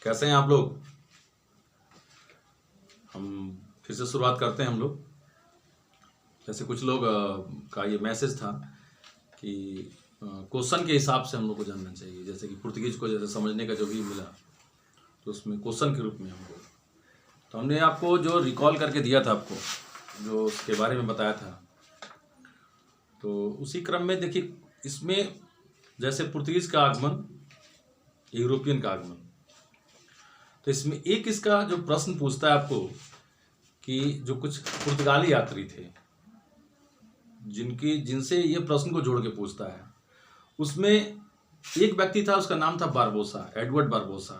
कैसे हैं आप लोग। हम फिर से शुरुआत करते हैं हम लोग। जैसे कुछ लोग का ये मैसेज था कि क्वेश्चन के हिसाब से हम लोग को जानना चाहिए, जैसे कि पुर्तगीज को जैसे समझने का जो भी मिला तो उसमें क्वेश्चन के रूप में हमको, तो हमने आपको जो रिकॉल करके दिया था, आपको जो उसके बारे में बताया था, तो उसी क्रम में देखिए इसमें जैसे पुर्तगीज का आगमन, यूरोपियन का आगमन, तो इसमें एक इसका जो प्रश्न पूछता है आपको कि जो कुछ पुर्तगाली यात्री थे जिनसे ये प्रश्न को जोड़ के पूछता है, उसमें एक व्यक्ति था, उसका नाम था बारबोसा, एडवर्ड बारबोसा।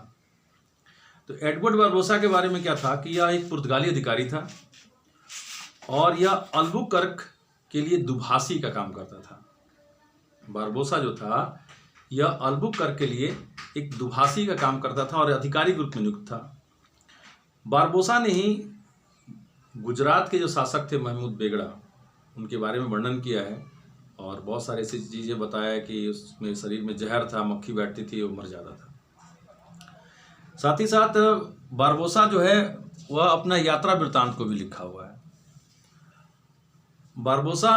तो एडवर्ड बारबोसा के बारे में क्या था कि यह एक पुर्तगाली अधिकारी था और यह अल्बुकर्क के लिए दुभाषी का काम करता था। बारबोसा जो था यह अल्बुकर्क के लिए एक दुभाषी का काम करता था और अधिकारी के रूप में नियुक्त था। बारबोसा ने ही गुजरात के जो शासक थे महमूद बेगड़ा, उनके बारे में वर्णन किया है और बहुत सारे ऐसी चीज़ें बताया कि उसमें शरीर में जहर था, मक्खी बैठती थी, वो मर जाता था। साथ ही साथ बारबोसा जो है वह अपना यात्रा वृत्तांत को भी लिखा हुआ है। बारबोसा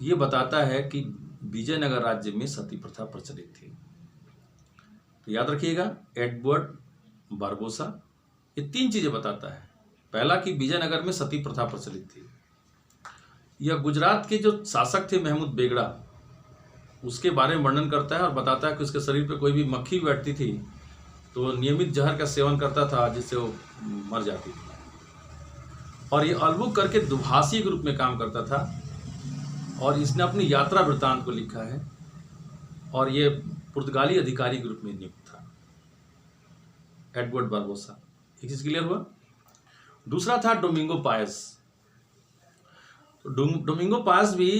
ये बताता है कि विजयनगर राज्य में सती प्रथा प्रचलित थी। तो याद रखिएगा, एडवर्ड बारबोसा ये तीन चीजें बताता है। पहला कि विजयनगर में सती प्रथा प्रचलित थी। यह गुजरात के जो शासक थे महमूद बेगड़ा, उसके बारे में वर्णन करता है और बताता है कि उसके शरीर पर कोई भी मक्खी बैठती थी तो नियमित जहर का सेवन करता था जिससे वो मर जाती थी। और ये अल्बुकर्क के दुभाषी के रूप में काम करता था और इसने अपनी यात्रा वृत्तांत को लिखा है और ये पुर्तगाली अधिकारी के रूप में नियुक्त था, एडवर्ड बारबोसा। एक चीज क्लियर हुआ। दूसरा था डोमिंगो पायस। तो डोमिंगो पायस भी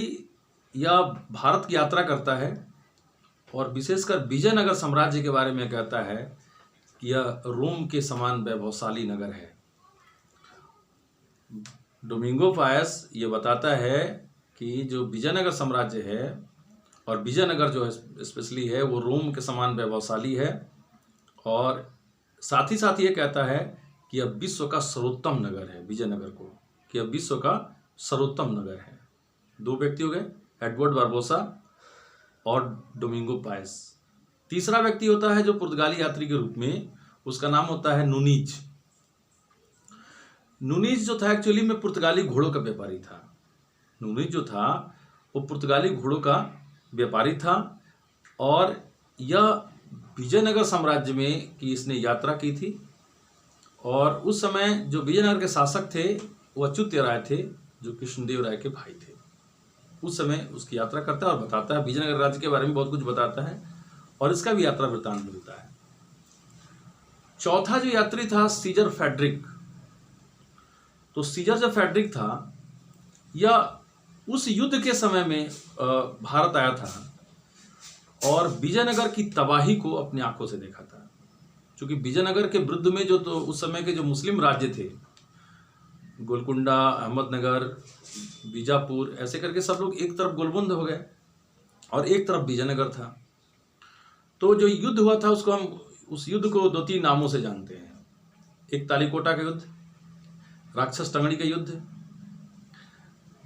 यह भारत की यात्रा करता है और विशेषकर विजयनगर साम्राज्य के बारे में कहता है कि यह रोम के समान वैभवशाली नगर है। डोमिंगो पायस ये बताता है कि जो विजयनगर साम्राज्य है और विजयनगर जो है स्पेशली है वो रोम के समान वैभवशाली है, और साथ ही साथ ये कहता है कि यह विश्व का सर्वोत्तम नगर है, विजयनगर को, कि यह विश्व का सर्वोत्तम नगर है। दो व्यक्ति हो गए, एडवर्ड बारबोसा और डोमिंगो पायस। तीसरा व्यक्ति होता है जो पुर्तगाली यात्री के रूप में, उसका नाम होता है नूनीज। नूनीज जो था एक्चुअली में पुर्तगाली घोड़ों का व्यापारी था। नूनीज जो था वो पुर्तगाली घोड़ों का व्यापारी था और यह विजयनगर साम्राज्य में की इसने यात्रा की थी। और उस समय जो विजयनगर के शासक थे वो अच्युत राय थे, जो कृष्णदेव राय के भाई थे। उस समय उसकी यात्रा करता है और बताता है, विजयनगर राज्य के बारे में बहुत कुछ बताता है और इसका भी यात्रा वृत्तांत मिलता है। चौथा जो यात्री था सीजर फेडरिक। तो सीजर जो फेडरिक था यह उस युद्ध के समय में भारत आया था और विजयनगर की तबाही को अपनी आंखों से देखा था। क्योंकि विजयनगर के विरुद्ध में जो तो उस समय के जो मुस्लिम राज्य थे, गोलकुंडा, अहमदनगर, बीजापुर, ऐसे करके सब लोग एक तरफ गोलबंद हो गए और एक तरफ विजयनगर था। तो जो युद्ध हुआ था उसको हम उस युद्ध को दो तीन नामों से जानते हैं। एक तालीकोटा का युद्ध, राक्षस टंगड़ी का युद्ध,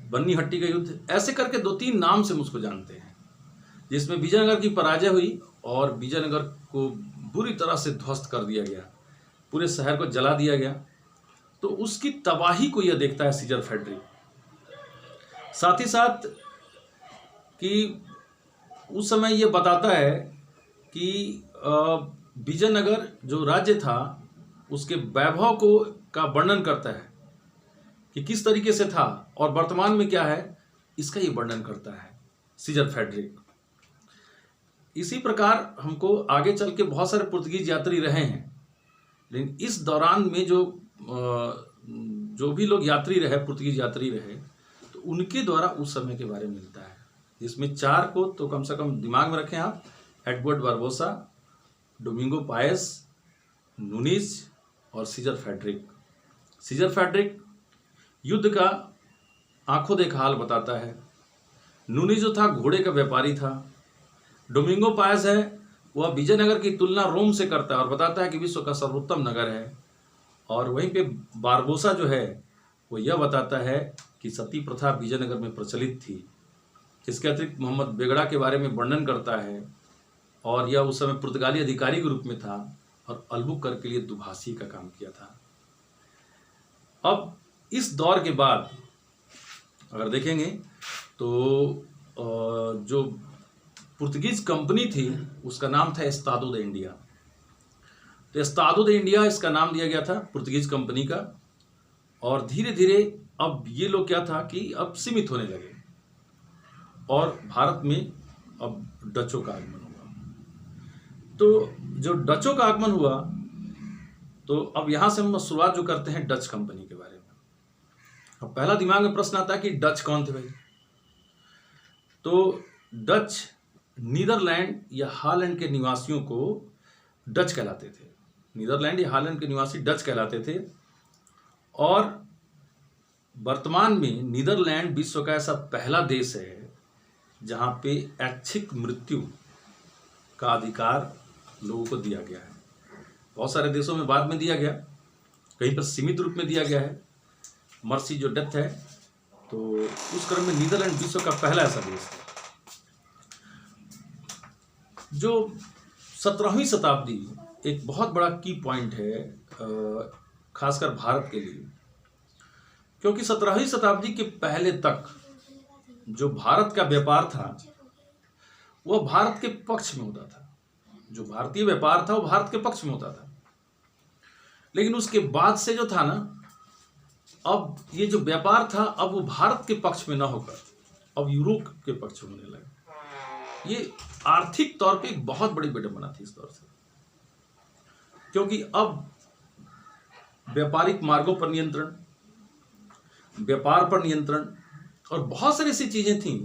बन्नी हट्टी का युद्ध, ऐसे करके दो तीन नाम से हम उसको जानते हैं, जिसमें विजयनगर की पराजय हुई और विजयनगर को बुरी तरह से ध्वस्त कर दिया गया, पूरे शहर को जला दिया गया। तो उसकी तबाही को यह देखता है सीजर फेडरिक। साथ ही साथ कि उस समय यह बताता है कि विजयनगर जो राज्य था उसके वैभव को का वर्णन करता है कि किस तरीके से था और वर्तमान में क्या है, इसका ये वर्णन करता है सीजर फेडरिक। इसी प्रकार हमको आगे चल के बहुत सारे पुर्तगीज यात्री रहे हैं, लेकिन इस दौरान में जो भी लोग यात्री रहे, पुर्तगीज यात्री रहे, तो उनके द्वारा उस समय के बारे में मिलता है, जिसमें चार को तो कम से कम दिमाग में रखें आप: Edward Barbosa, Domingo Paes, Nuniz और सीजर फेडरिक। सीजर फेडरिक युद्ध का आंखों देखा हाल बताता है। नूनीज जो था घोड़े का व्यापारी था। डोमिंगो पायस है वह विजयनगर की तुलना रोम से करता है और बताता है कि विश्व का सर्वोत्तम नगर है। और वहीं पे बारबोसा जो है वो यह बताता है कि सती प्रथा विजयनगर में प्रचलित थी। इसके अतिरिक्त मोहम्मद बेगड़ा के बारे में वर्णन करता है और यह उस समय पुर्तगाली अधिकारी के रूप में था और अल्बुकर्क के लिए दुभाषी का काम किया था। अब इस दौर के बाद अगर देखेंगे तो जो पुर्तगीज कंपनी थी उसका नाम था एस्तादो द इंडिया। तो एस्तादो द इंडिया इसका नाम दिया गया था पुर्तगीज कंपनी का। और धीरे धीरे अब ये लोग क्या था कि अब सीमित होने लगे और भारत में अब डचों का आगमन हुआ। तो जो डचों का आगमन हुआ तो अब यहाँ से हम शुरुआत जो करते हैं डच कंपनी के बारे में। अब पहला दिमाग में प्रश्न आता है कि डच कौन थे भाई। तो डच नीदरलैंड या हॉलैंड के निवासियों को डच कहलाते थे। नीदरलैंड या हॉलैंड के निवासी डच कहलाते थे। और वर्तमान में नीदरलैंड विश्व का ऐसा पहला देश है जहाँ पे ऐच्छिक मृत्यु का अधिकार लोगों को दिया गया है। बहुत सारे देशों में बाद में दिया गया, कहीं पर सीमित रूप में दिया गया है मर्सी जो डेथ है। तो उस क्रम में नीदरलैंड विश्व का पहला ऐसा देश है। जो 17वीं शताब्दी एक बहुत बड़ा की पॉइंट है खासकर भारत के लिए, क्योंकि 17वीं शताब्दी के पहले तक जो भारत का व्यापार था वह भारत के पक्ष में होता था। जो भारतीय व्यापार था वो भारत के पक्ष में होता था। लेकिन उसके बाद से जो था ना, अब ये जो व्यापार था अब वो भारत के पक्ष में ना होकर अब यूरोप के पक्ष में होने लगा। ये आर्थिक तौर पे एक बहुत बड़ी विडंबना थी इस दौर से, क्योंकि अब व्यापारिक मार्गों पर नियंत्रण, व्यापार पर नियंत्रण और बहुत सारी ऐसी चीजें थीं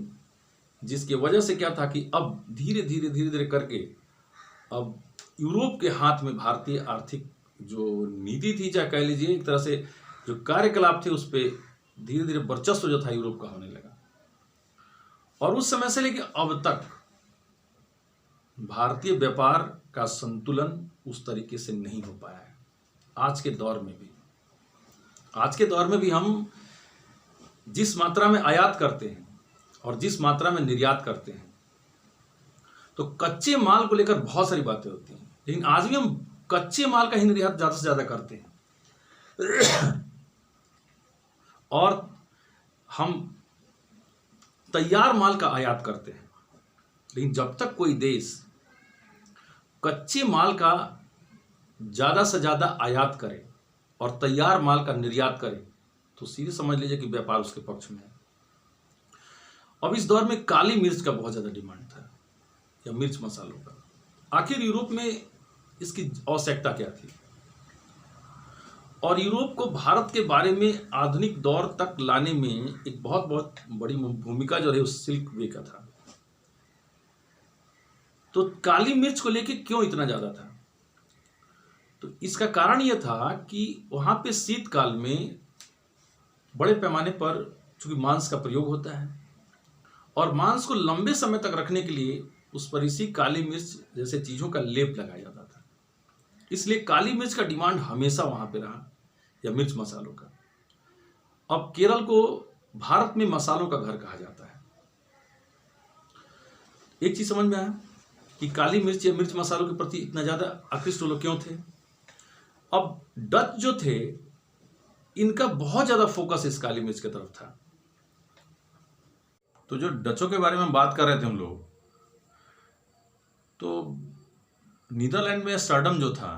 जिसकी वजह से क्या था कि अब धीरे धीरे करके अब यूरोप के हाथ में भारतीय आर्थिक जो नीति थी, चाहे कह लीजिए एक तरह से जो कार्यकलाप थे, उस पर धीरे धीरे वर्चस्व जो था यूरोप का होने लगा। और उस समय से लेकर अब तक भारतीय व्यापार का संतुलन उस तरीके से नहीं हो पाया है। आज के दौर में भी हम जिस मात्रा में आयात करते हैं और जिस मात्रा में निर्यात करते हैं, तो कच्चे माल को लेकर बहुत सारी बातें होती हैं, लेकिन आज भी हम कच्चे माल का ही निर्यात ज्यादा से ज्यादा करते हैं और हम तैयार माल का आयात करते हैं। लेकिन जब तक कोई देश कच्चे माल का ज्यादा से ज्यादा आयात करे और तैयार माल का निर्यात करे, तो सीधे समझ लीजिए कि व्यापार उसके पक्ष में है। अब इस दौर में काली मिर्च का बहुत ज्यादा डिमांड था, या मिर्च मसालों का। आखिर यूरोप में इसकी आवश्यकता क्या थी, और यूरोप को भारत के बारे में आधुनिक दौर तक लाने में एक बहुत बड़ी भूमिका जो है उस सिल्क वे का था। तो काली मिर्च को लेके क्यों इतना ज्यादा था, तो इसका कारण यह था कि वहां पे शीतकाल में बड़े पैमाने पर चूंकि मांस का प्रयोग होता है और मांस को लंबे समय तक रखने के लिए उस पर इसी काली मिर्च जैसे चीजों का लेप लगाया जाता था। इसलिए काली मिर्च का डिमांड हमेशा वहां पे रहा, या मिर्च मसालों का। अब केरल को भारत में मसालों का घर कहा जाता है। एक चीज समझ में आया कि काली मिर्च या मिर्च मसालों के प्रति इतना ज्यादा आकृष्ट लोग क्यों थे। अब डच जो थे इनका बहुत ज्यादा फोकस इस काली मिर्च की तरफ था। तो जो डचों के बारे में बात कर रहे थे हम लोग, तो नीदरलैंड में एम्स्टर्डम जो था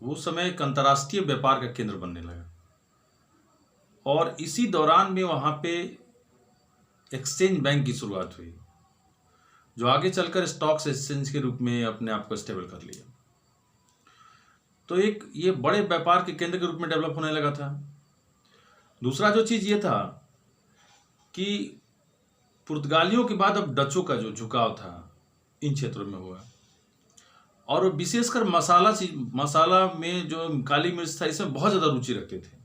वो उस समय एक अंतर्राष्ट्रीय व्यापार का केंद्र बनने लगा, और इसी दौरान में वहां पे एक्सचेंज बैंक की शुरुआत हुई, जो आगे चलकर स्टॉक्स एक्सचेंज के रूप में अपने आप को स्टेबल कर लिया। तो एक ये बड़े व्यापार के केंद्र के रूप में डेवलप होने लगा था। दूसरा जो चीज ये था कि पुर्तगालियों के बाद अब डचों का जो झुकाव था इन क्षेत्रों में हुआ, और विशेषकर मसाला में जो काली मिर्च था इसमें बहुत ज़्यादा रुचि रखते थे।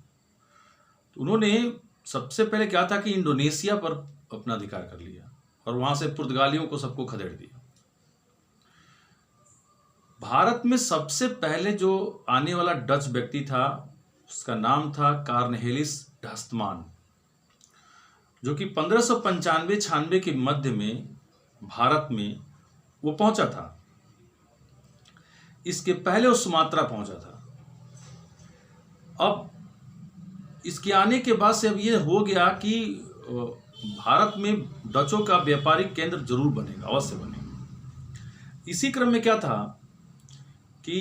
तो उन्होंने सबसे पहले क्या था कि इंडोनेशिया पर अपना अधिकार कर लिया और वहाँ से पुर्तगालियों को सबको खदेड़ दिया। भारत में सबसे पहले जो आने वाला डच व्यक्ति था उसका नाम था कार्नहेलिस ढास्तमान, जो कि 1595-96 के मध्य में भारत में वो पहुंचा था। इसके पहले वो सुमात्रा पहुंचा था। अब इसके आने के बाद से अब ये हो गया कि भारत में डचों का व्यापारिक केंद्र जरूर बनेगा, अवश्य बनेगा। इसी क्रम में क्या था कि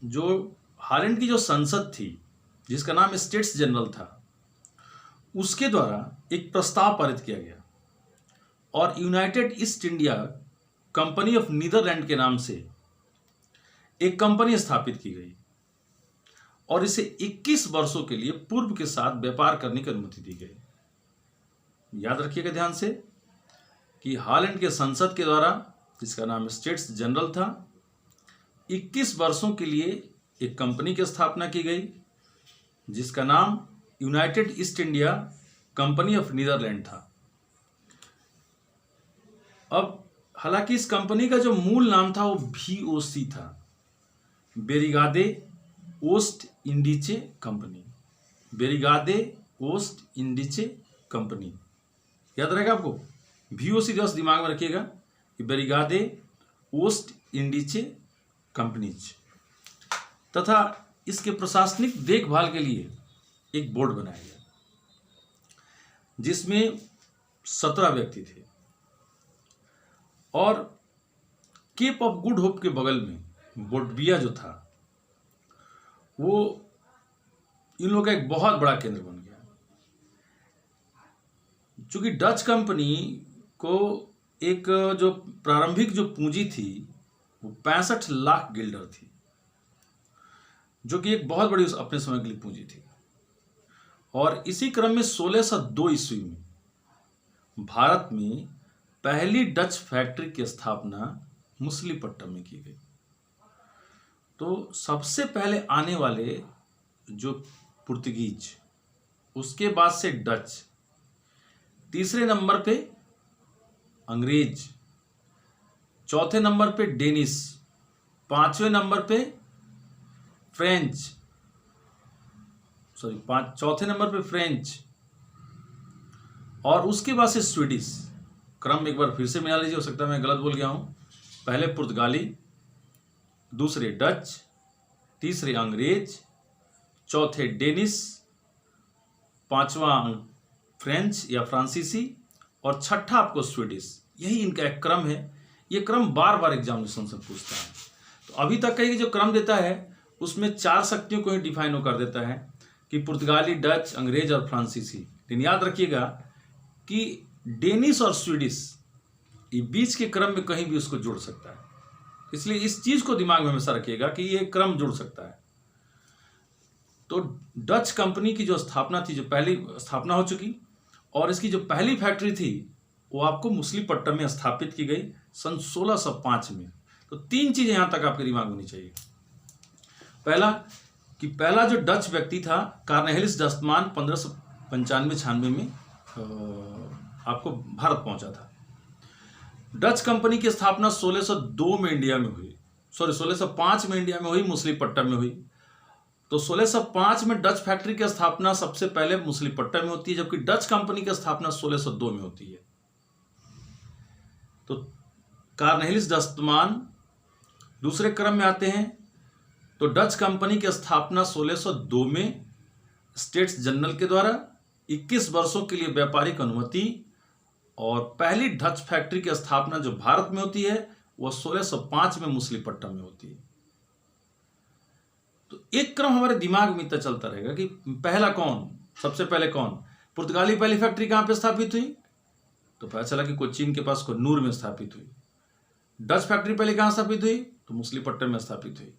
जो हालैंड की जो संसद थी जिसका नाम स्टेट्स जनरल था, उसके द्वारा एक प्रस्ताव पारित किया गया और United East India Company of Netherland के नाम से एक कंपनी स्थापित की गई और इसे 21 वर्षों के लिए पूर्व के साथ व्यापार करने की अनुमति दी गई। याद रखिएगा ध्यान से कि हालैंड के संसद के द्वारा, जिसका नाम स्टेट्स जनरल था, 21 वर्षों के लिए एक कंपनी की स्थापना की गई जिसका नाम United East India Company of Netherland था। अब हालांकि इस कंपनी का जो मूल नाम था वो VOC था, बेरिगादे ओस्ट इंडीचे कंपनी, बेरिगादे ओस्ट इंडीचे कंपनी। याद रहेगा आपको, VOC बस दिमाग में रखिएगा कि बेरिगादे ओस्ट इंडीचे कंपनीज। तथा इसके प्रशासनिक देखभाल के लिए एक बोर्ड बनाया गया जिसमें 17 व्यक्ति थे और केप ऑफ गुड होप के बगल में बोटबिया जो था वो इन लोगों का एक बहुत बड़ा केंद्र बन गया। चूंकि डच कंपनी को एक जो प्रारंभिक जो पूंजी थी वो 65 लाख गिल्डर थी, जो कि एक बहुत बड़ी अपने समय के लिए पूंजी थी। और इसी क्रम में 1602 ईस्वी में भारत में पहली डच फैक्ट्री की स्थापना मछलीपट्टनम में की गई। तो सबसे पहले आने वाले जो पुर्तगीज, उसके बाद से डच, तीसरे नंबर पे अंग्रेज, चौथे नंबर पे डेनिस, पांचवें नंबर पे फ्रेंच, चौथे नंबर पे फ्रेंच और उसके बाद से स्वीडिश। क्रम एक बार फिर से मिला लीजिए, हो सकता है मैं गलत बोल गया हूं। पहले पुर्तगाली, दूसरे डच, तीसरे अंग्रेज, चौथे डेनिस, पांचवा फ्रेंच या फ्रांसीसी और छठा आपको स्वीडिश। यही इनका एक क्रम है। ये क्रम बार बार एग्जामिनेशन से पूछता है। तो अभी तक का ये जो क्रम देता है उसमें 4 शक्तियों को ही डिफाइन कर देता है कि पुर्तगाली, डच, अंग्रेज और फ्रांसीसी। लेकिन याद रखिएगा कि डेनिस और स्वीडिश ये बीच के क्रम में कहीं भी उसको जोड़ सकता है, इसलिए इस चीज को दिमाग में हमेशा रखिएगा कि ये क्रम जुड़ सकता है। तो डच कंपनी की जो स्थापना थी, जो पहली स्थापना हो चुकी, और इसकी जो पहली फैक्ट्री थी वो आपको मछलीपट्टनम में स्थापित की गई सन 1605 में। तो 3 चीजें यहां तक आपके दिमाग में होनी चाहिए। पहला कि पहला जो डच व्यक्ति था कार्नहेलिस ढास्तमान 1595-96 में आपको भारत पहुंचा था। डच कंपनी की स्थापना 1602 में इंडिया में हुई, 1605 में इंडिया में हुई, मछलीपट्टनम में हुई। तो 1605 में डच फैक्ट्री की स्थापना सबसे पहले मछलीपट्टनम में होती है, जबकि डच कंपनी की स्थापना 1602 में होती है। तो कार्नहेलिस ढास्तमान दूसरे क्रम में आते हैं। तो डच कंपनी की स्थापना 1602 में स्टेट्स जनरल के द्वारा 21 वर्षों के लिए व्यापारिक अनुमति, और पहली डच फैक्ट्री की स्थापना जो भारत में होती है वह 1605 में मछलीपट्टनम में होती है। तो एक क्रम हमारे दिमाग में इतना चलता रहेगा कि पहला कौन, सबसे पहले कौन। पुर्तगाली पहली फैक्ट्री कहां पे स्थापित हुई, तो पता चला कि कोचीन के पास कोन्नूर में स्थापित हुई। डच फैक्ट्री पहले कहां स्थापित हुई, तो मछलीपट्टनम में स्थापित हुई।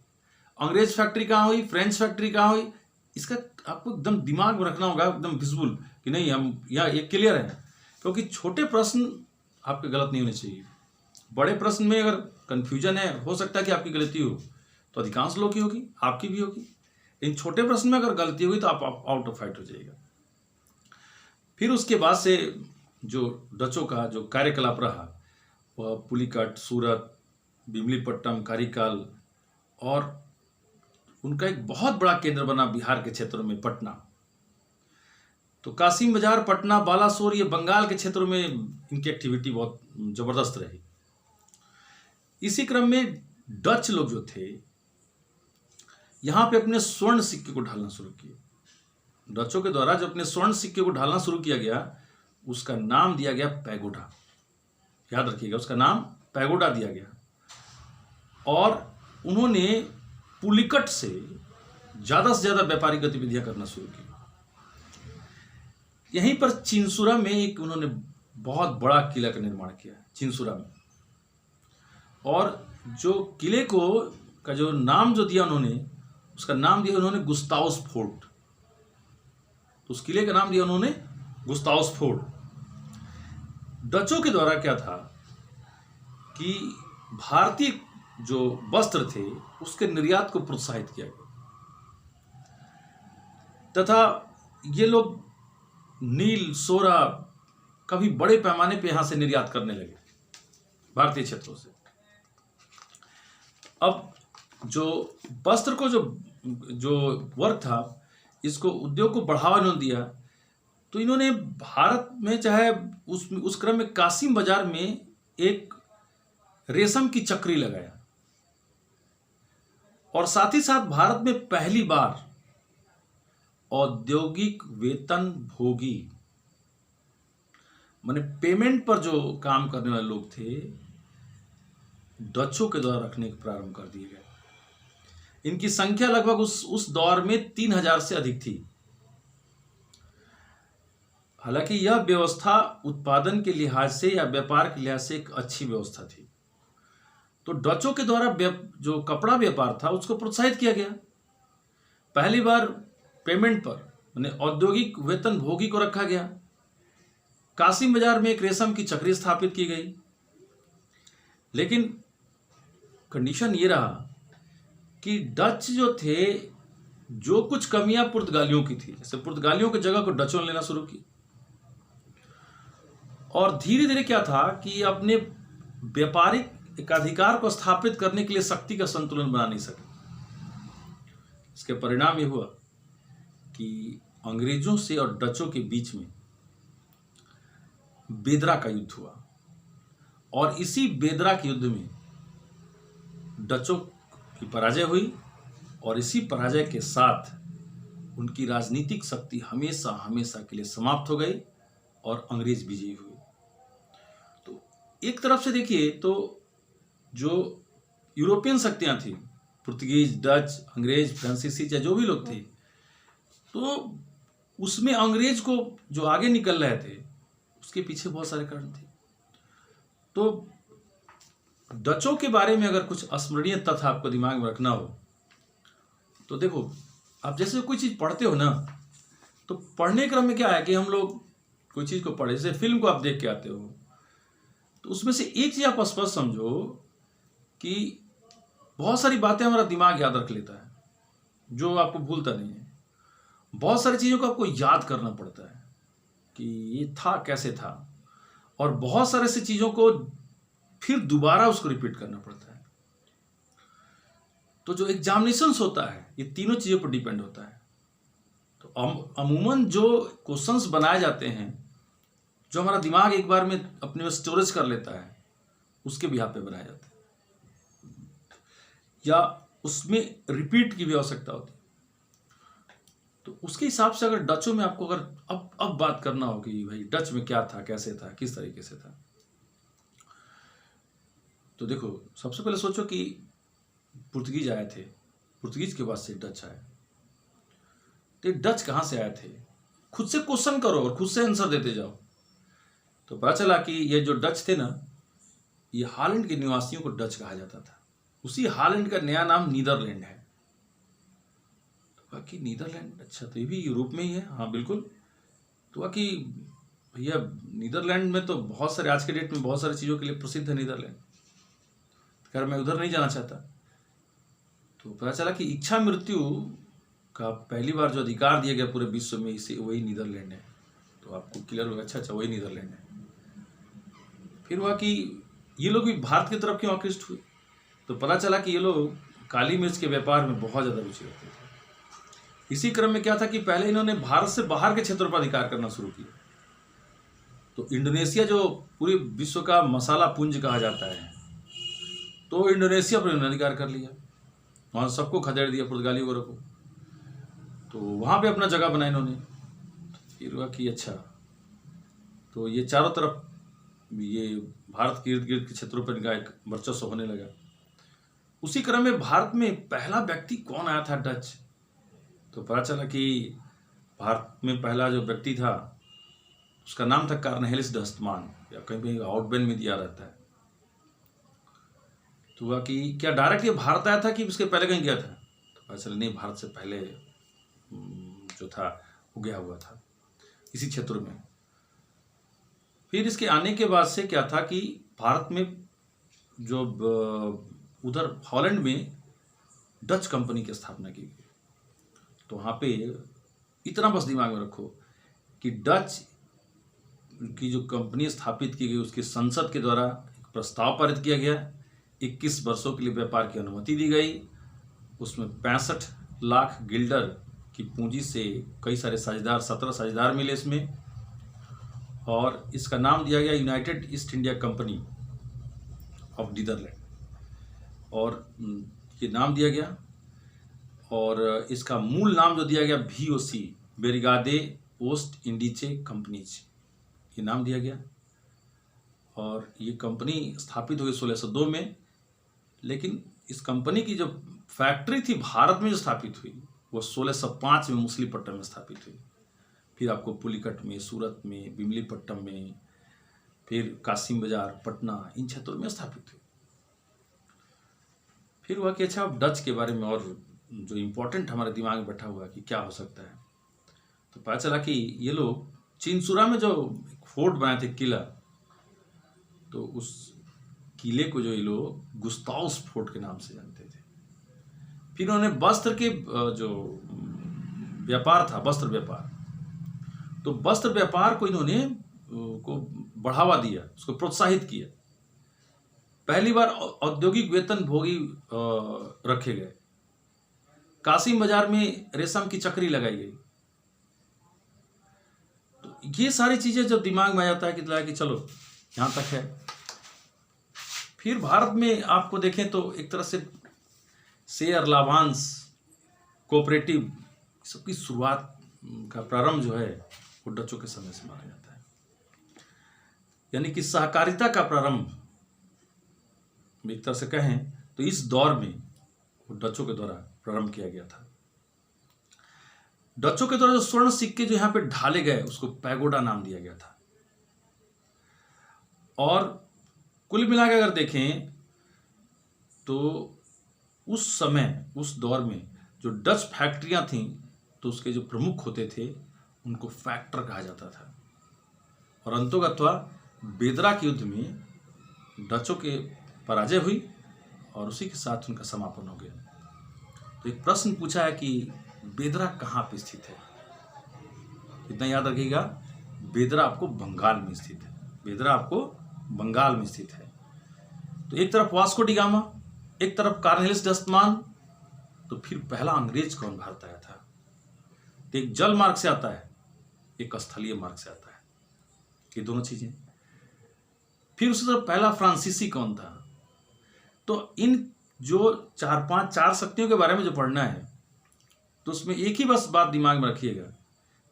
अंग्रेज फैक्ट्री कहां हुई, फ्रेंच फैक्ट्री कहां हुई, इसका आपको एकदम दिमाग में रखना होगा, एकदम विजुअल कि नहीं हम यहाँ एक क्लियर है। क्योंकि छोटे प्रश्न आपके गलत नहीं होने चाहिए। बड़े प्रश्न में अगर कंफ्यूजन है, हो सकता है कि आपकी गलती हो, तो अधिकांश लोग की होगी, आपकी भी होगी। इन छोटे प्रश्न में अगर गलती होगी तो आप आउट ऑफ फाइट हो जाएगा। फिर उसके बाद से जो डचों का जो कार्यकलाप रहा वह पुलिकट, सूरत, बिमलीपट्टनम, कारिकाल, और उनका एक बहुत बड़ा केंद्र बना बिहार के क्षेत्रों में, पटना। तो कासिम बाजार, पटना, बालासोर, ये बंगाल के क्षेत्रों में इनकी एक्टिविटी बहुत जबरदस्त रही। इसी क्रम में डच लोग जो थे यहाँ पे अपने स्वर्ण सिक्के को ढालना शुरू किए। डचों के द्वारा जो अपने स्वर्ण सिक्के को ढालना शुरू किया गया, उसका नाम दिया गया पैगोडा। याद रखिएगा, उसका नाम पैगोडा दिया गया। और उन्होंने पुलिकट से ज़्यादा व्यापारिक गतिविधियां करना शुरू की। यहीं पर चिंसुरा में एक उन्होंने बहुत बड़ा किला का निर्माण किया, चिंसुरा में। और जो किले को का जो नाम जो दिया उन्होंने, उसका नाम दिया उन्होंने गुस्ताउस फोर्ट। तो उस किले का नाम दिया उन्होंने गुस्ताउस फोर्ट। डचों के द्वारा क्या था कि भारतीय जो वस्त्र थे उसके निर्यात को प्रोत्साहित किया गया, तथा ये लोग नील, सोरा का भी बड़े पैमाने पे यहां से निर्यात करने लगे भारतीय क्षेत्रों से। अब जो वस्त्र को जो वर्क था, इसको उद्योग को बढ़ावा इन्होंने दिया। तो इन्होंने भारत में, चाहे उस क्रम में कासिम बाजार में एक रेशम की चक्री लगाया, और साथ ही साथ भारत में पहली बार औद्योगिक वेतन भोगी, माने पेमेंट पर जो काम करने वाले लोग थे, डचों के द्वारा रखने का प्रारंभ कर दिए गए। इनकी संख्या लगभग उस दौर में 3000 से अधिक थी। हालांकि यह व्यवस्था उत्पादन के लिहाज से या व्यापार के लिहाज से एक अच्छी व्यवस्था थी। तो डचों के द्वारा जो कपड़ा व्यापार था उसको प्रोत्साहित किया गया। पहली बार पेमेंट पर, माने औद्योगिक वेतन भोगी को रखा गया। कासिम बाजार में एक रेशम की चक्री स्थापित की गई। लेकिन कंडीशन ये रहा कि डच जो थे, जो कुछ कमियां पुर्तगालियों की थी, जैसे पुर्तगालियों की जगह को डचों ने लेना शुरू की, और धीरे धीरे क्या था कि अपने व्यापारिक एकाधिकार को स्थापित करने के लिए शक्ति का संतुलन बना नहीं सके। इसके परिणाम ये हुआ कि अंग्रेजों से और डचों के बीच में बेदरा का युद्ध हुआ, और इसी बेदरा के युद्ध में डचों की पराजय हुई, और इसी पराजय के साथ उनकी राजनीतिक शक्ति हमेशा हमेशा के लिए समाप्त हो गई और अंग्रेज विजयी हुए। तो एक तरफ से देखिए तो जो यूरोपियन शक्तियां थी, पुर्तगीज, डच, अंग्रेज, फ्रांसीसी, चाहे जो भी लोग थे, तो उसमें अंग्रेज को जो आगे निकल रहे थे उसके पीछे बहुत सारे कारण थे। तो डचों के बारे में अगर कुछ स्मरणीय तथ्य आपको दिमाग में रखना हो तो देखो, आप जैसे कोई चीज़ पढ़ते हो ना, तो पढ़ने क्रम में क्या है कि हम लोग कोई चीज़ को पढ़े, जैसे फिल्म को आप देख के आते हो, तो उसमें से एक चीज़ आप स्पष्ट समझो कि बहुत सारी बातें हमारा दिमाग याद रख लेता है, जो आपको भूलता नहीं है। बहुत सारी चीज़ों को आपको याद करना पड़ता है कि ये था, कैसे था, और बहुत सारे से चीज़ों को फिर दोबारा उसको रिपीट करना पड़ता है। तो जो एग्जामिनेशंस होता है, ये तीनों चीज़ों पर डिपेंड होता है। तो अमूमन जो क्वेश्चंस बनाए जाते हैं, जो हमारा दिमाग एक बार में अपने में स्टोरेज कर लेता है, उसके बिहाफ पे बनाया जाता है, या उसमें रिपीट की भी आवश्यकता होती है। तो उसके हिसाब से अगर डचों में आपको अगर अब बात करना हो कि भाई डच में क्या था, कैसे था, किस तरीके से था, तो देखो, सबसे पहले सोचो कि पुर्तगीज आए थे, पुर्तगीज के बाद से डच आए। तो डच कहाँ से आए थे, खुद से क्वेश्चन करो और खुद से आंसर देते जाओ। तो पता चला कि ये जो डच थे ना, ये हॉलैंड के निवासियों को डच कहा जाता था। उसी हॉलैंड का नया नाम नीदरलैंड है। तो बाकी नीदरलैंड, अच्छा, तो ये भी यूरोप में ही है। हाँ बिल्कुल। तो बाकी भैया नीदरलैंड में तो बहुत सारे, आज के डेट में बहुत सारी चीज़ों के लिए प्रसिद्ध है नीदरलैंड। खैर मैं उधर नहीं जाना चाहता। तो पता चला कि इच्छा मृत्यु का पहली बार जो अधिकार दिया गया पूरे विश्व में, इसे वही नीदरलैंड है। तो आपको क्लियर होगा, अच्छा वही नीदरलैंड है। फिर हुआ कि ये लोग भी भारत की तरफ क्यों आकृष्ट हुए, तो पता चला कि ये लोग काली मिर्च के व्यापार में बहुत ज़्यादा रुचि रखते थे। इसी क्रम में क्या था कि पहले इन्होंने भारत से बाहर के क्षेत्रों पर अधिकार करना शुरू किया। तो इंडोनेशिया जो पूरे विश्व का मसाला पुंज कहा जाता है, तो इंडोनेशिया पर इन्होंने अधिकार कर लिया, वहाँ सबको खदेड़ दिया पुर्तगालियों को। तो वहाँ पे अपना जगह बनाया इन्होंने। फिर हुआ कि अच्छा, तो ये चारों तरफ ये भारत के इर्द गिर्द के क्षेत्रों पर इनका एक वर्चस्व होने लगा। उसी क्रम में भारत में पहला व्यक्ति कौन आया था, डच। तो पता चला कि भारत में पहला जो व्यक्ति था उसका नाम था कार्नेलिस डहस्टमान, या कहीं कहीं आउटबेन में दिया रहता है। तो हुआ कि क्या डायरेक्ट ये भारत आया था कि उसके पहले कहीं गया था, तो पता चला नहीं, भारत से पहले जो था वो गया हुआ था इसी क्षेत्र में। फिर इसके आने के बाद से क्या था कि भारत में जो उधर हॉलैंड में डच कंपनी की स्थापना की गई। तो वहाँ पे इतना बस दिमाग में रखो कि डच की जो कंपनी स्थापित की गई उसकी संसद के द्वारा एक प्रस्ताव पारित किया गया, 21 वर्षों के लिए व्यापार की अनुमति दी गई। उसमें 65 लाख गिल्डर की पूंजी से कई सारे साझेदार, 17 साझेदार मिले इसमें, और इसका नाम दिया गया United East India Company of Netherland, और ये नाम दिया गया। और इसका मूल नाम जो दिया गया VOC, वेरिगादे ओस्ट इंडीचे कंपनीज, ये नाम दिया गया। और ये कंपनी स्थापित हुई 1602 में, लेकिन इस कंपनी की जो फैक्ट्री थी भारत में जो स्थापित हुई वो 1605 में मछलीपट्टनम में स्थापित हुई। फिर आपको पुलिकट में, सूरत में, बिमलीपट्टनम में, फिर कासिम बाजार, पटना, इन क्षेत्रों में स्थापित हुई। फिर हुआ कि अच्छा, अब डच के बारे में और जो इम्पोर्टेंट हमारे दिमाग में बैठा हुआ कि क्या हो सकता है, तो पता चला कि ये लोग चिंसुरा में जो फोर्ट बनाए थे, किला, तो उस किले को जो ये लोग गुस्ताउस फोर्ट के नाम से जानते थे। फिर उन्होंने वस्त्र के जो व्यापार था, वस्त्र व्यापार, तो वस्त्र व्यापार को इन्होंने को बढ़ावा दिया, उसको प्रोत्साहित किया। पहली बार औद्योगिक वेतन भोगी रखे गए। कासिम बाजार में रेशम की चक्री लगाई गई। तो ये सारी चीजें जब दिमाग में आ जाता है कि चलो यहां तक है। फिर भारत में आपको देखें तो एक तरह से शेयर लाभांश, कोऑपरेटिव, सबकी शुरुआत का प्रारंभ जो है वो डचों के समय से माना जाता है। यानी कि सहकारिता का प्रारंभ एक तरह से कहें तो इस दौर में वो डचों के द्वारा प्रारंभ किया गया था। डचों के द्वारा जो स्वर्ण सिक्के जो यहाँ पे ढाले गए उसको पैगोडा नाम दिया गया था। और कुल मिलाकर अगर देखें तो उस समय, उस दौर में जो डच फैक्ट्रियां थीं तो उसके जो प्रमुख होते थे उनको फैक्टर कहा जाता था। और अंतोगत्वा बेदरा के युद्ध में डचों के पराजय हुई और उसी के साथ उनका समापन हो गया। तो एक प्रश्न पूछा है कि बेदरा कहाँ पे स्थित है। इतना याद रखिएगा, बेदरा आपको बंगाल में स्थित है। बेदरा आपको बंगाल में स्थित है। तो एक तरफ वास्को डी गामा, एक तरफ कार्नेलिस डहस्टमान। तो फिर पहला अंग्रेज कौन भारत आया था? तो एक जल मार्ग से आता है, एक स्थलीय मार्ग से आता है, ये दोनों चीजें। फिर उसी तरफ पहला फ्रांसीसी कौन था? तो इन जो चार शक्तियों के बारे में जो पढ़ना है तो उसमें एक ही बस बात दिमाग में रखिएगा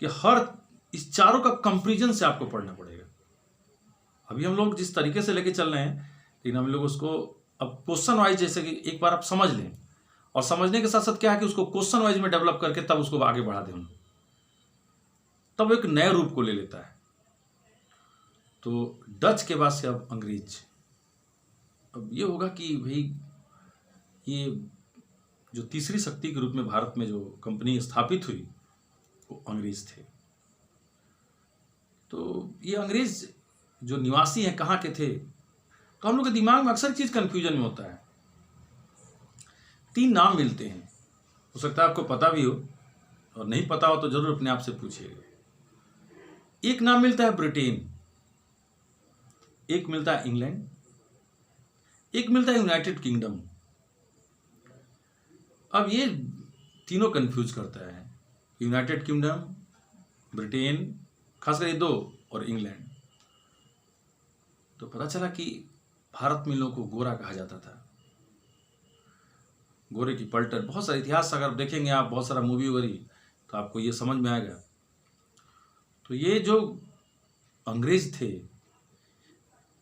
कि हर इस चारों का कंपैरिजन से आपको पढ़ना पड़ेगा। अभी हम लोग जिस तरीके से लेके चल रहे हैं, लेकिन हम लोग उसको अब क्वेश्चन वाइज, जैसे कि एक बार आप समझ लें, और समझने के साथ साथ क्या है कि उसको क्वेश्चन वाइज में डेवलप करके तब उसको आगे बढ़ा दें हम, तब एक नए रूप को ले लेता है। तो डच के बाद से अब अंग्रेज। अब ये होगा कि भाई ये जो तीसरी शक्ति के रूप में भारत में जो कंपनी स्थापित हुई वो अंग्रेज थे। तो ये अंग्रेज जो निवासी हैं कहाँ के थे, तो हम लोग के दिमाग में अक्सर चीज कंफ्यूजन में होता है। 3 नाम मिलते हैं, हो सकता है आपको पता भी हो, और नहीं पता हो तो जरूर अपने आप से पूछिएगा। एक नाम मिलता है ब्रिटेन, एक मिलता है इंग्लैंड, एक मिलता है यूनाइटेड किंगडम। अब ये तीनों कंफ्यूज करता है, यूनाइटेड किंगडम, ब्रिटेन, खासकर ये दो, और इंग्लैंड। तो पता चला कि भारत में इन लोगों को गोरा कहा जाता था, गोरे की पलटन। बहुत सारा इतिहास अगर देखेंगे आप, बहुत सारा मूवी वगैरह, तो आपको ये समझ में आएगा। तो ये जो अंग्रेज थे,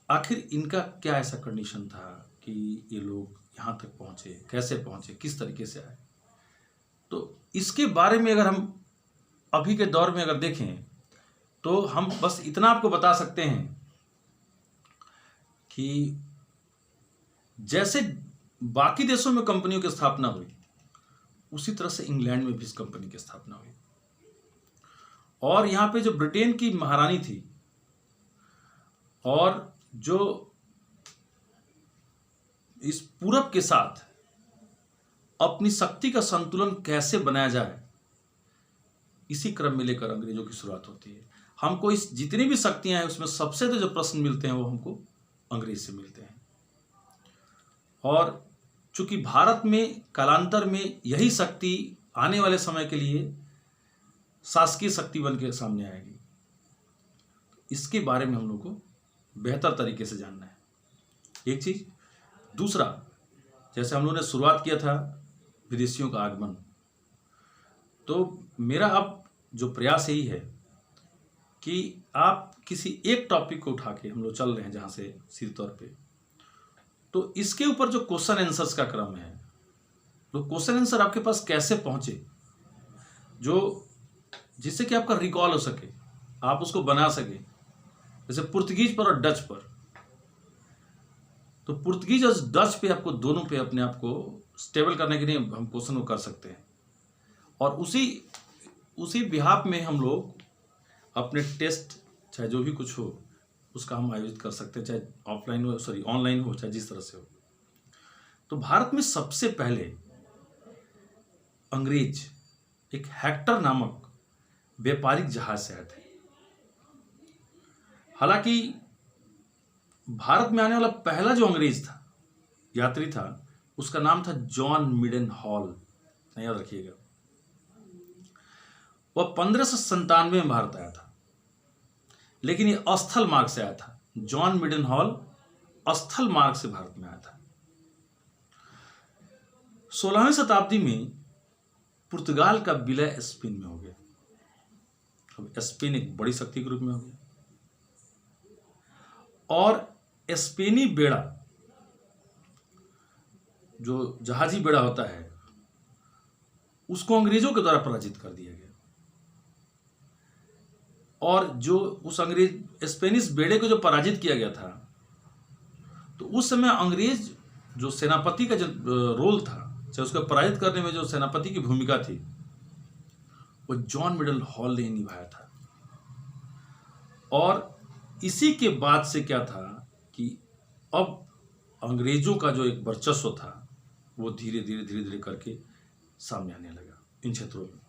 आखिर इनका क्या ऐसा कंडीशन था कि ये लोग यहाँ तक पहुँचे, कैसे पहुँचे, किस तरीके से आए? तो इसके बारे में अगर हम अभी के दौर में अगर देखें तो हम बस इतना आपको बता सकते हैं कि जैसे बाकी देशों में कंपनियों की स्थापना हुई, उसी तरह से इंग्लैंड में भी इस कंपनी की स्थापना हुई। और यहाँ पे जो ब्रिटेन की महारानी थी, और जो इस पूरब के साथ अपनी शक्ति का संतुलन कैसे बनाया जाए, इसी क्रम में लेकर अंग्रेजों की शुरुआत होती है। हमको इस जितनी भी शक्तियां हैं उसमें सबसे तो जो प्रश्न मिलते हैं वो हमको अंग्रेज से मिलते हैं। और चूंकि भारत में कालांतर में यही शक्ति आने वाले समय के लिए शासकीय शक्ति बन के सामने आएगी, इसके बारे में हम लोग को बेहतर तरीके से जानना है, एक चीज। दूसरा, जैसे हम लोगों ने शुरुआत किया था विदेशियों का आगमन, तो मेरा अब जो प्रयास यही है कि आप किसी एक टॉपिक को उठा के, हम लोग चल रहे हैं जहाँ से सीधे तौर पे, तो इसके ऊपर जो क्वेश्चन आंसर्स का क्रम है, तो क्वेश्चन आंसर आपके पास कैसे पहुँचे, जो जिससे कि आपका रिकॉल हो सके, आप उसको बना सके। जैसे पुर्तगीज पर और डच पर, तो पुर्तगीज और डच पे आपको, दोनों पे अपने आप को स्टेबल करने के लिए हम क्वेश्चन को कर सकते हैं। और उसी बिहाफ में हम लोग अपने टेस्ट, चाहे जो भी कुछ हो, उसका हम आयोजित कर सकते हैं, चाहे ऑफलाइन हो, सॉरी ऑनलाइन हो, चाहे जिस तरह से हो। तो भारत में सबसे पहले अंग्रेज एक हेक्टर नामक व्यापारिक जहाज से आए थे। हालांकि भारत में आने वाला पहला जो अंग्रेज था, यात्री था, उसका नाम था जॉन मिडन हॉल, याद रखिएगा। वह 1597 में भारत आया था, लेकिन ये स्थल मार्ग से आया था। जॉन मिडन हॉल स्थल मार्ग से भारत में आया था। 16वीं शताब्दी में पुर्तगाल का विलय स्पेन में हो गया। अब स्पेन एक बड़ी शक्ति के रूप में हो गया, और स्पेनी बेड़ा, जो जहाजी बेड़ा होता है, उसको अंग्रेजों के द्वारा पराजित कर दिया गया। और जो उस अंग्रेज स्पेनिश बेड़े को जो पराजित किया गया था, तो उस समय अंग्रेज जो सेनापति का जो रोल था, चाहे उसको पराजित करने में जो सेनापति की भूमिका थी, वो जॉन मिडन हॉल ने निभाया था। और इसी के बाद से क्या था कि अब अंग्रेजों का जो एक वर्चस्व था, वो धीरे धीरे करके सामने आने लगा इन क्षेत्रों में।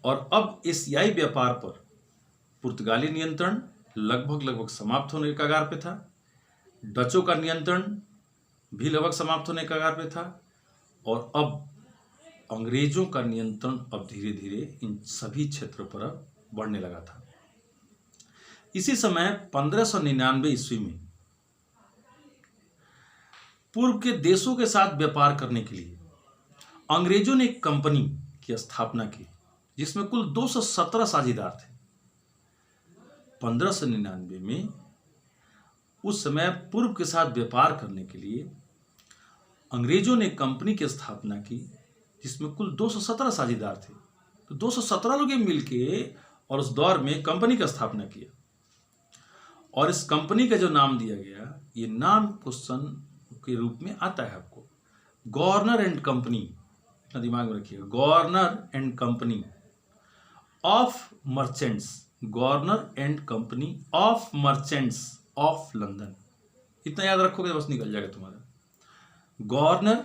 और अब एशियाई व्यापार पर पुर्तगाली नियंत्रण लगभग समाप्त होने के कगार पे था। डचों का नियंत्रण भी लगभग समाप्त होने के कगार पे था। और अब अंग्रेजों का नियंत्रण अब धीरे धीरे इन सभी क्षेत्रों पर बढ़ने लगा था। इसी समय 1599 ईस्वी में पूर्व के देशों के साथ व्यापार करने के लिए अंग्रेजों ने एक कंपनी की स्थापना की, जिसमें कुल 217 साझेदार थे। 1599 में उस समय पूर्व के साथ व्यापार करने के लिए अंग्रेजों ने कंपनी की स्थापना की, जिसमें कुल 217 साझेदार थे। तो 217 लोग मिलके और उस दौर में कंपनी का स्थापना किया। और इस कंपनी का जो नाम दिया गया, ये नाम क्वेश्चन के रूप में आता है आपको, गवर्नर एंड कंपनी, इतना दिमाग में रखिएगा, governor and company of merchants, governor and company of merchants of London. इतना याद रखोगे बस निकल जाएगा तुम्हारा। गवर्नर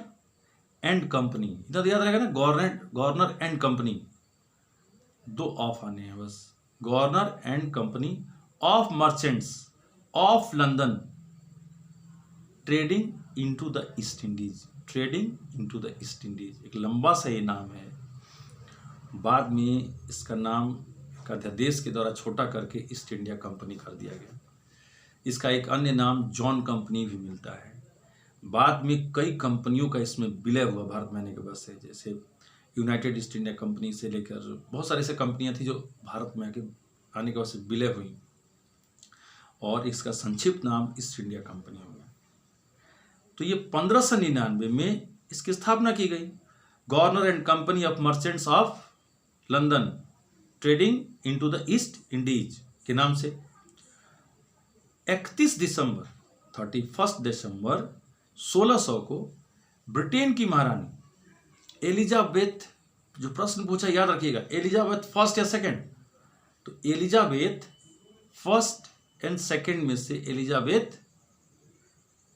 एंड कंपनी, इतना तो याद रहेगा ना, गवर्नर एंड कंपनी, दो ऑफ आने हैं बस। Governor and company of merchants of London trading into the east Indies. Trading into the east Indies, एक लंबा सा ये नाम है। बाद में इसका नाम का अध्यादेश के द्वारा छोटा करके ईस्ट इंडिया कंपनी कर दिया गया। इसका एक अन्य नाम जॉन कंपनी भी मिलता है। बाद में कई कंपनियों का इसमें विलय हुआ भारत में आने के बाद से, जैसे यूनाइटेड ईस्ट इंडिया कंपनी से लेकर बहुत सारी ऐसी कंपनियां थी जो भारत में आने के बाद से विलय हुई और इसका संक्षिप्त नाम ईस्ट इंडिया कंपनी हो गया। तो ये 1599 में इसकी स्थापना की गई। Governor and company of merchants of London trading into the east Indies के नाम से 31 दिसंबर 1600 को ब्रिटेन की महारानी एलिजाबेथ, जो प्रश्न पूछा याद रखिएगा, एलिजाबेथ फर्स्ट या सेकंड, तो एलिजाबेथ फर्स्ट एंड सेकंड में से एलिजाबेथ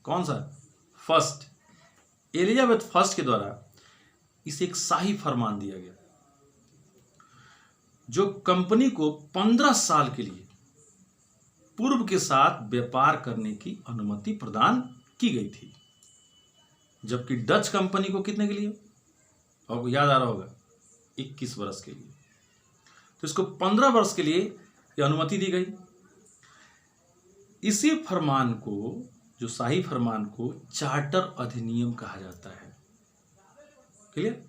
कौन सा? फर्स्ट। एलिजाबेथ फर्स्ट के द्वारा इसे एक शाही फरमान दिया गया जो कंपनी को 15 साल के लिए पूर्व के साथ व्यापार करने की अनुमति प्रदान की गई थी, जबकि डच कंपनी को कितने के लिए, आपको याद आ रहा होगा, 21 वर्ष के लिए। तो इसको 15 वर्ष के लिए यह अनुमति दी गई। इसी फरमान को, जो शाही फरमान को चार्टर अधिनियम कहा जाता है। क्लियर?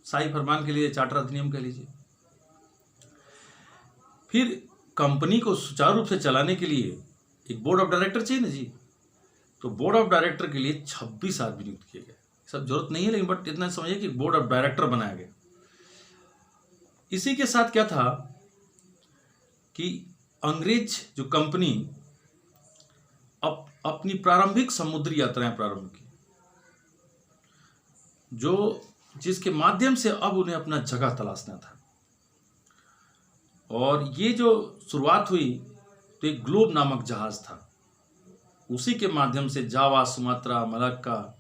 शाही फरमान के लिए चार्टर अधिनियम कह लीजिए। फिर कंपनी को सुचारू रूप से चलाने के लिए एक बोर्ड ऑफ डायरेक्टर चाहिए ना जी, तो बोर्ड ऑफ डायरेक्टर के लिए 26 आदमी नियुक्त किए गए। सब जरूरत नहीं है, लेकिन बट इतना समझिए कि बोर्ड ऑफ डायरेक्टर बनाया गया। इसी के साथ क्या था कि अंग्रेज जो कंपनी अपनी प्रारंभिक समुद्री यात्राएं प्रारंभ की, जिसके माध्यम से अब उन्हें अपना जगह तलाशना था। और ये जो शुरुआत हुई तो एक ग्लोब नामक जहाज था, उसी के माध्यम से जावा, सुमात्रा, मलक्का,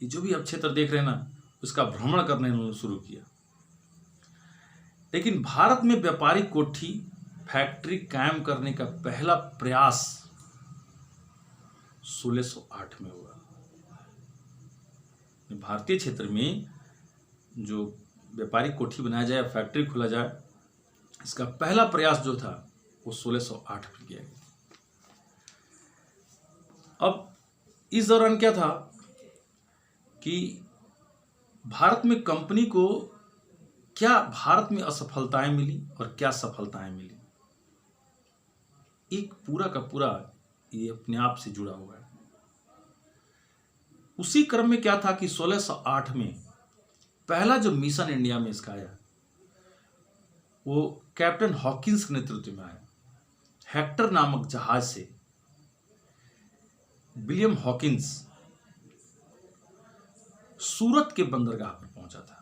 ये जो भी अब क्षेत्र देख रहे हैं ना, उसका भ्रमण करने उन्होंने शुरू किया। लेकिन भारत में व्यापारिक कोठी फैक्ट्री कायम करने का पहला प्रयास 1608 में हुआ। भारतीय क्षेत्र में जो व्यापारिक कोठी बनाया जाए, फैक्ट्री खोला जाए, इसका पहला प्रयास जो था वो 1608 में किया गया। अब इस दौरान क्या था कि भारत में कंपनी को क्या भारत में असफलताएं मिली और क्या सफलताएं मिली, एक पूरा का पूरा ये अपने आप से जुड़ा हुआ है। उसी क्रम में क्या था कि 1608 में पहला जो मिशन इंडिया में इसका आया वो कैप्टन हॉकिंस के नेतृत्व में आया। हेक्टर नामक जहाज से विलियम हॉकिंस सूरत के बंदरगाह पर पहुंचा था।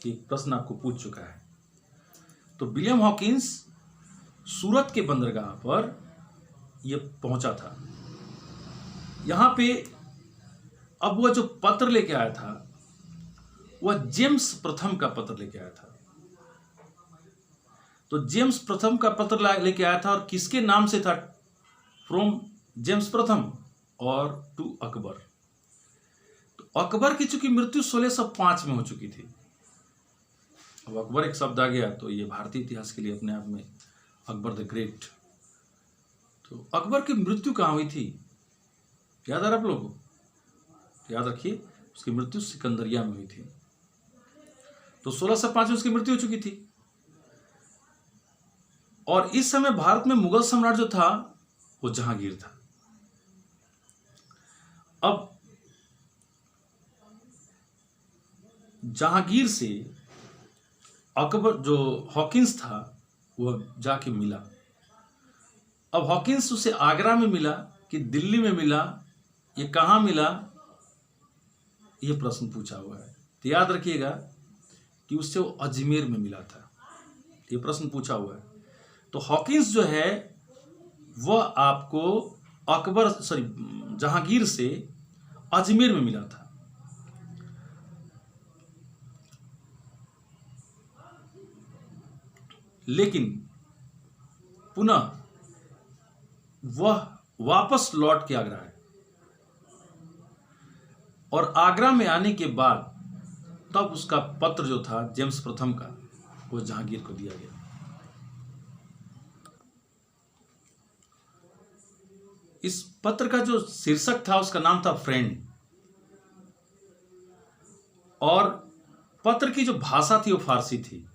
एक प्रश्न आपको पूछ चुका है। तो विलियम हॉकिंस सूरत के बंदरगाह पर यह पहुंचा था। यहां पे अब वह जो पत्र लेके आया था वह जेम्स प्रथम का पत्र लेके आया था। तो जेम्स प्रथम का पत्र लेके आया था और किसके नाम से था? फ्रॉम जेम्स प्रथम और टू अकबर। तो अकबर की चूंकि मृत्यु 1605 में हो चुकी थी। अब अकबर एक शब्द आ गया तो ये भारतीय इतिहास के लिए अपने आप में अकबर द ग्रेट। तो अकबर की मृत्यु कहाँ हुई थी? याद आ रहा आप लोगों को? याद रखिए, उसकी मृत्यु सिकंदरिया में हुई थी। तो 1605 में उसकी मृत्यु हो चुकी थी। और इस समय भारत में मुगल सम्राट जो था वो जहांगीर था। अब जहांगीर से अकबर, जो हॉकिंस था, वह जाके मिला। अब हॉकिंस उसे आगरा में मिला कि दिल्ली में मिला, ये कहाँ मिला, ये प्रश्न पूछा हुआ है। तो याद रखिएगा कि उससे वो अजमेर में मिला था, ये प्रश्न पूछा हुआ है। तो हॉकिंस जो है वह आपको जहांगीर से अजमेर में मिला था। लेकिन पुनः वह वापस लौट के आगरा है। और आगरा में आने के बाद तब उसका पत्र जो था जेम्स प्रथम का, वो जहांगीर को दिया गया। इस पत्र का जो शीर्षक था उसका नाम था फ्रेंड, और पत्र की जो भाषा थी वो फारसी थी।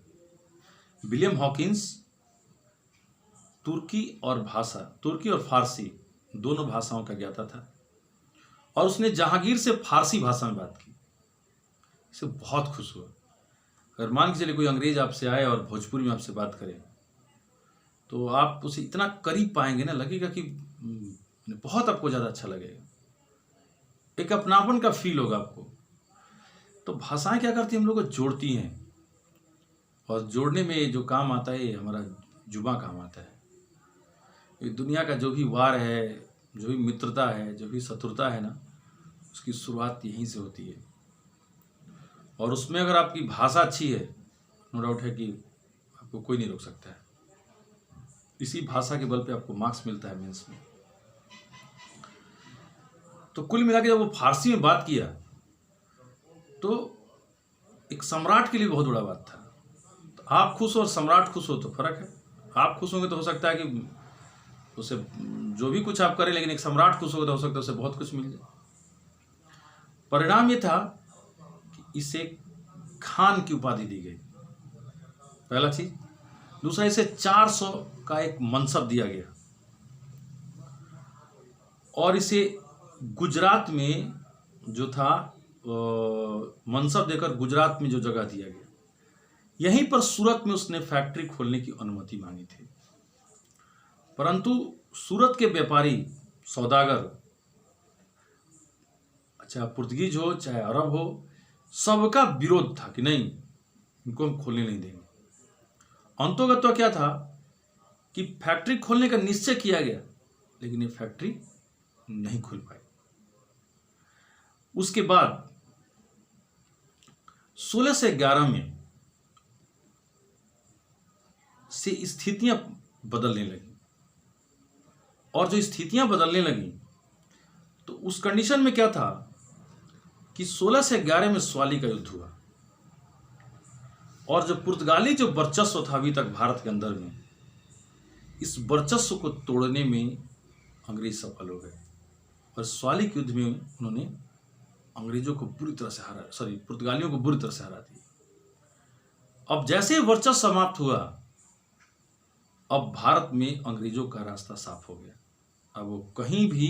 विलियम हॉकिंस तुर्की और फारसी दोनों भाषाओं का ज्ञाता था, और उसने जहांगीर से फारसी भाषा में बात की। इसे बहुत खुश हुआ। अगर मान के चलिए कोई अंग्रेज आपसे आए और भोजपुरी में आपसे बात करे, तो आप उसे इतना करीब पाएंगे ना, लगेगा कि बहुत आपको ज़्यादा अच्छा लगेगा, एक अपनापन का फील होगा आपको। तो भाषाएं क्या करती हैं, हम लोग को जोड़ती हैं, और जोड़ने में जो काम आता है हमारा जुबान काम आता है। ये दुनिया का जो भी वार है, जो भी मित्रता है, जो भी शत्रुता है ना, उसकी शुरुआत यहीं से होती है। और उसमें अगर आपकी भाषा अच्छी है, नो डाउट है कि आपको कोई नहीं रोक सकता है। इसी भाषा के बल पे आपको मार्क्स मिलता है मेंस में। तो कुल मिला के जब वो फारसी में बात किया, तो एक सम्राट के लिए बहुत बड़ा बात था। तो आप खुश हो और सम्राट खुश हो तो फर्क है। आप खुश होंगे तो हो सकता है कि उसे जो भी कुछ आप करें, लेकिन एक सम्राट खुश होगा तो हो सकता है उसे बहुत कुछ मिल जाए। परिणाम ये था कि इसे खान की उपाधि दी गई, पहला चीज। दूसरा, इसे 400 का एक मनसब दिया गया, और इसे गुजरात में जो था मनसब देकर गुजरात में जो जगह दिया गया, यहीं पर सूरत में उसने फैक्ट्री खोलने की अनुमति मांगी थी। परंतु सूरत के व्यापारी, सौदागर, चाहे पुर्तगीज हो चाहे अरब हो, सबका विरोध था कि नहीं, इनको हम खोलने नहीं देंगे। अंतोगत्वा क्या था कि फैक्ट्री खोलने का निश्चय किया गया, लेकिन ये फैक्ट्री नहीं खुल पाई। उसके बाद 1611 में से स्थितियां बदलने लगी, और जो स्थितियां बदलने लगी तो उस कंडीशन में क्या था कि 1611 में स्वाली का युद्ध हुआ, और जो पुर्तगाली जो वर्चस्व था अभी तक भारत के अंदर में, इस वर्चस्व को तोड़ने में अंग्रेज सफल हो गए, और स्वाली के युद्ध में उन्होंने अंग्रेजों को बुरी तरह से पुर्तगालियों को बुरी तरह से हरा दिया। अब जैसे ही वर्चस्व समाप्त हुआ, अब भारत में अंग्रेजों का रास्ता साफ हो गया। अब वो कहीं भी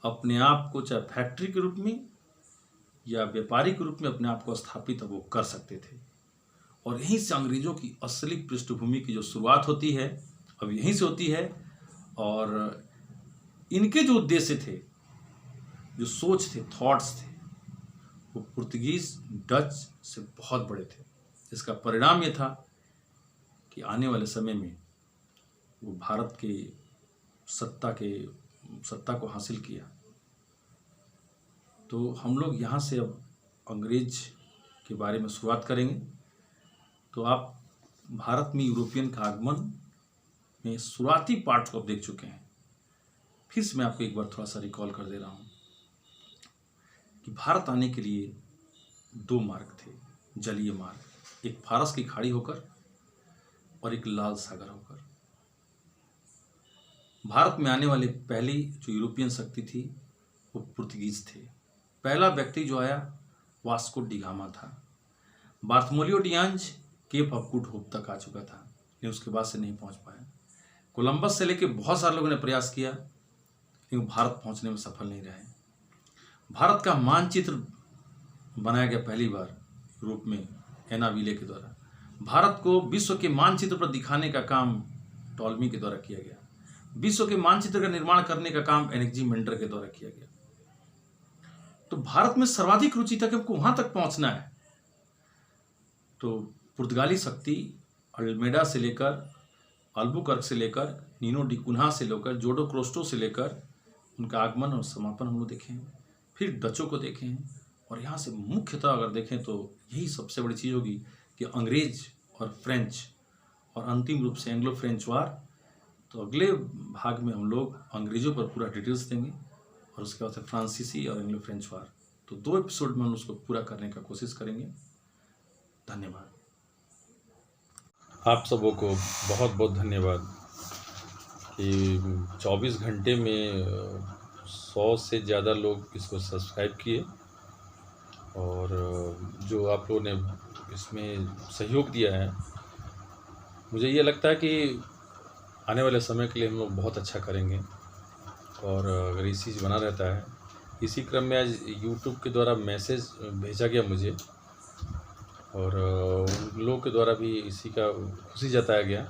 अपने आप को, चाहे फैक्ट्री के रूप में या व्यापारी के रूप में, अपने आप को स्थापित अब वो कर सकते थे। और यहीं से अंग्रेजों की असली पृष्ठभूमि की जो शुरुआत होती है, अब यहीं से होती है। और इनके जो उद्देश्य थे, जो सोच थे, थॉट्स थे, वो पुर्तगीज, डच से बहुत बड़े थे, जिसका परिणाम ये था कि आने वाले समय में वो भारत के सत्ता को हासिल किया। तो हम लोग यहाँ से अब अंग्रेज के बारे में शुरुआत करेंगे। तो आप भारत में यूरोपियन का आगमन में शुरुआती पार्ट को आप देख चुके हैं। फिर से मैं आपको एक बार थोड़ा सा रिकॉल कर दे रहा हूँ कि भारत आने के लिए 2 मार्ग थे, जलीय मार्ग, एक फारस की खाड़ी होकर और एक लाल सागर होकर। भारत में आने वाले पहली जो यूरोपियन शक्ति थी वो पुर्तगीज थे। पहला व्यक्ति जो आया वास्को डी गामा था। Bartholomew Diaz Cape of Good Hope तक आ चुका था, लेकिन उसके बाद से नहीं पहुंच पाया। कोलंबस से लेकर बहुत सारे लोगों ने प्रयास किया, लेकिन भारत पहुंचने में सफल नहीं रहे। भारत का मानचित्र बनाया गया पहली बार यूरोप में एना विले के द्वारा। भारत को विश्व के मानचित्र पर दिखाने का काम टॉलमी के द्वारा किया गया। विश्व के मानचित्र का निर्माण करने का काम एनेक्सीमेंडर के द्वारा किया गया। तो भारत में सर्वाधिक रुचि था कि हमको वहां तक पहुंचना है। तो पुर्तगाली शक्ति अल्मेडा से लेकर, अल्बुकर्क से लेकर, नीनो डी कुन्हा से लेकर, जोडो क्रोस्टो से लेकर उनका आगमन और समापन हम लोग देखे हैं। फिर डचों को देखे हैं, और यहाँ से मुख्यतः अगर देखें तो यही सबसे बड़ी चीज़ होगी कि अंग्रेज और फ्रेंच, और अंतिम रूप से एंग्लो फ्रेंच वार। तो अगले भाग में हम लोग अंग्रेजों पर पूरा डिटेल्स देंगे, और उसके बाद फ्रांसीसी और एंग्लो फ्रेंच वार। तो 2 एपिसोड में हम उसको पूरा करने का कोशिश करेंगे। धन्यवाद। आप सबों को बहुत बहुत धन्यवाद कि 24 घंटे में 100 से ज़्यादा लोग इसको सब्सक्राइब किए और जो आप लोगों ने इसमें सहयोग दिया है। मुझे ये लगता है कि आने वाले समय के लिए हम लोग बहुत अच्छा करेंगे और अगर इसी चीज़ बना रहता है। इसी क्रम में आज यूट्यूब के द्वारा मैसेज भेजा गया मुझे और उन लोगों के द्वारा भी इसी का खुशी जताया गया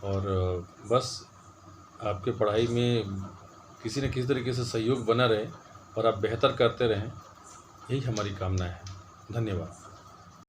और बस आपके पढ़ाई में किसी न किसी तरीके से सहयोग बना रहे और आप बेहतर करते रहें, यही हमारी कामना है। धन्यवाद।